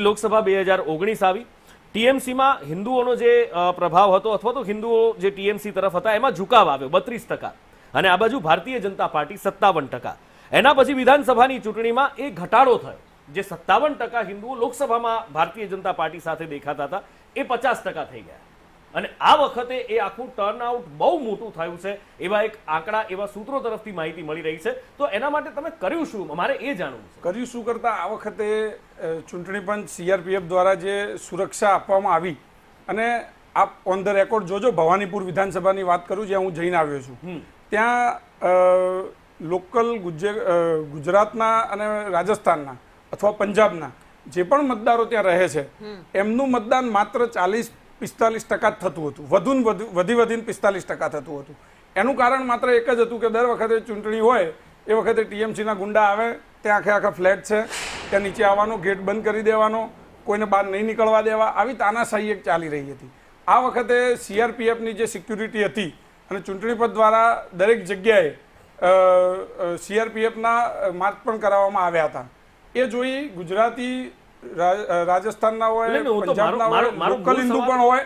લોકસભા 2019 આવી. ટીએમસીમાં હિન્દુઓનો જે પ્રભાવ હતો અથવા તો હિન્દુઓ જે ટીએમસી તરફ હતા એમાં ઝુકાવ આવ્યો 32%, અને આ બાજુ ભારતીય જનતા પાર્ટી 57%. એના પછી વિધાનસભાની ચૂંટણીમાં એ ઘટાડો થયો. જે 57% હિન્દુઓ લોકસભામાં ભારતીય જનતા પાર્ટી સાથે દેખાતા હતા એ 50% થઈ ગયા. અને આ વખતે એ આખું ટર્નઆઉટ બહુ મોટું થયું છે એવા એક આંકડા, એવા સૂત્રો તરફથી માહિતી મળી રહી છે. તો એના માટે તમે કર્યું શું, મારે એ જાણવું છે. કર્યું શું કરતા આ વખતે ચૂંટણી પંચ સીઆરપીએફ દ્વારા જે સુરક્ષા આપવામાં આવી, અને આપ ઓન ધ રેકોર્ડ જોજો, ભવાનીપુર વિધાનસભાની વાત કરું જ્યાં હું જઈને આવ્યો છું, ત્યાં લોકલ ગુજરાતના અને રાજસ્થાનના અથવા પંજાબના જે પણ મતદારો ત્યાં રહે છે એમનું મતદાન માત્ર 40-45% થતું હતું, વધીને 45% થતું હતું. એનું કારણ માત્ર એક જ હતું કે દર વખતે ચૂંટણી હોય એ વખતે ટીએમસીના ગુંડા આવે, ત્યાં આખા ફ્લેટ છે, ત્યાં નીચે આવવાનો, ગેટ બંધ કરી દેવાનો, કોઈને બહાર નહીં નીકળવા દેવા, આવી તાનાશાહી એક ચાલી રહી હતી. આ વખતે સીઆરપીએફની જે સિક્યુરિટી હતી અને ચૂંટણી પંચ દ્વારા દરેક જગ્યાએ સીઆરપીએફના માર્ચ પણ કરાવવામાં આવ્યા હતા. એ જોઈ ગુજરાતી, રાજસ્થાનના હોય, પંજાબના હોય, લોકલ હિન્દુ પણ હોય,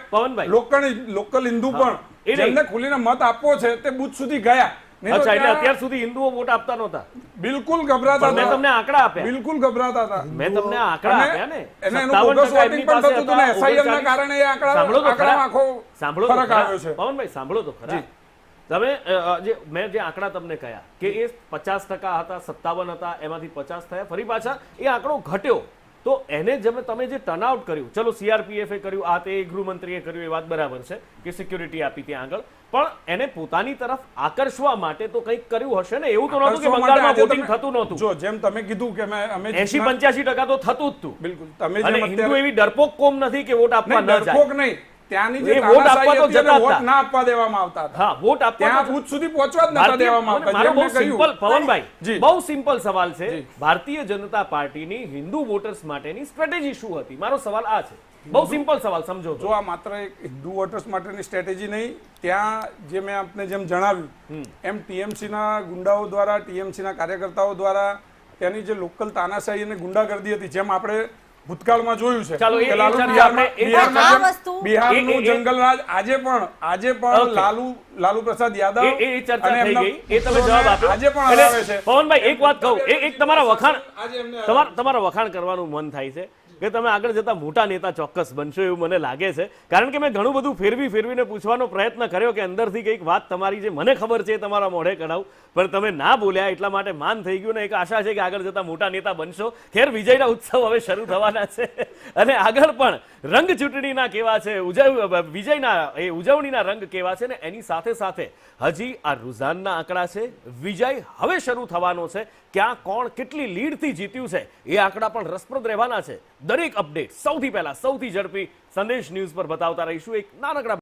લોકલ હિન્દુ પણ જેમને ખુલીને મત આપવો છે તે બુથ સુધી ગયા. અત્યાર સુધી હિન્દુઓ વોટ આપતા નહોતા, બિલકુલ ગભરાતા હતા. મેં તમને આંકડા આપ્યા, બિલકુલ ગભરાતા હતા. મેં તમને આંકડા આપ્યા ને, એને એનું બોગસ વોટિંગ પણ થતું હતું ને, એસઆઈઆરના કારણે એ આંકડામાં આખો ફરક આવ્યો છે. પવનભાઈ સાંભળો તો ખરા, તમે મેં જે આંકડા તમને કહ્યા કે એ 50% હતા, 57 હતા, એમાંથી 50 થયા, ફરી પાછા એ આંકડો ઘટ્યો. તો એને તમે જે ટર્નઆઉટ કર્યું, ચલો સીઆરપીએફે કર્યું, આ તે ગૃહમંત્રીએ કર્યું, એ વાત બરાબર છે કે સિક્યુરિટી આપી ત્યાં આગળ, પણ એને પોતાની તરફ આકર્ષવા માટે તો કંઈક કર્યું હશે ને. એવું તો નહોતું કે બંગાળમાં વોટિંગ થતું નહોતું. જો જેમ તમે કીધું કે અમે 80-85% તો થતું જ હતું. બિલકુલ. તમે અને હિન્દુ એવી ડરપોક કોમ નથી કે વોટ આપવા ન જાય. ડરપોક નહીં, ત્યાંની જે વોટ આપવા તો જતા વોટ ના આપવા દેવામાં આવતા હતા. હા, વોટ આપવા ત્યાં બૂથ સુધી પહોંચવા જ નતા દેવામાં આવતા. મારો બહુ સિમ્પલ, પવનભાઈ, બહુ સિમ્પલ સવાલ છે. ભારતીય જનતા પાર્ટીની હિન્દુ વોટર્સ માટેની સ્ટ્રેટેજી શું હતી? મારો સવાલ આ છે, બહુ સિમ્પલ સવાલ, સમજો. જો આ માત્ર એક હિન્દુ વોટર્સ માટેની સ્ટ્રેટેજી નહીં, ત્યાં જે મેં આપને જેમ જણાવ્યું એમ ટીએમસીના ગુંડાઓ દ્વારા, ટીએમસીના કાર્યકર્તાઓ દ્વારા ત્યાંની જે લોકલ તાનાશાહી અને ગુંડાગર્દી હતી, જેમ આપણે ભૂતકાળમાં જોયું છે, બિહારનું જંગલરાજ, આજે પણ લાલુ પ્રસાદ યાદવ, એ ચર્ચા થઈ ગઈ, એ તમે જવાબ આપ્યો. આજે પણ આવે છે. પવનભાઈ, એક વાત કહું, એક તમારા વખાણ કરવાનું મન થાય છે કે તમે આગળ જતા મોટા નેતા ચોક્કસ બનશો એવું મને લાગે છે. કારણ કે મેં ઘણું બધું ફેરવીને પૂછવાનો પ્રયત્ન કર્યો કે અંદરથી કંઈક વાત તમારી જે મને ખબર છે તમારા મોઢે કઢાવું, પણ તમે ના બોલ્યા એટલા માટે માન થઈ ગયું ને એક આશા છે કે આગળ જતા મોટા નેતા બનશો. ખેર, વિજયના ઉત્સવ હવે શરૂ થવાના છે અને આગળ પણ રંગ ચૂંટણીના કેવા છે, વિજયના એ ઉજવણીના રંગ કેવા છે ને એની સાથે સાથે હજી આ રુઝાનના આંકડા છે. વિજય હવે શરૂ થવાનો છે, ક્યાં કોણ કેટલી લીડથી જીત્યું છે એ આંકડા પણ રસપ્રદ રહેવાના છે. દરેક અપડેટ સૌથી પહેલા, સૌથી ઝડપી સંદેશ ન્યૂઝ પર બતાવતા રહીશું. એક નાનકડા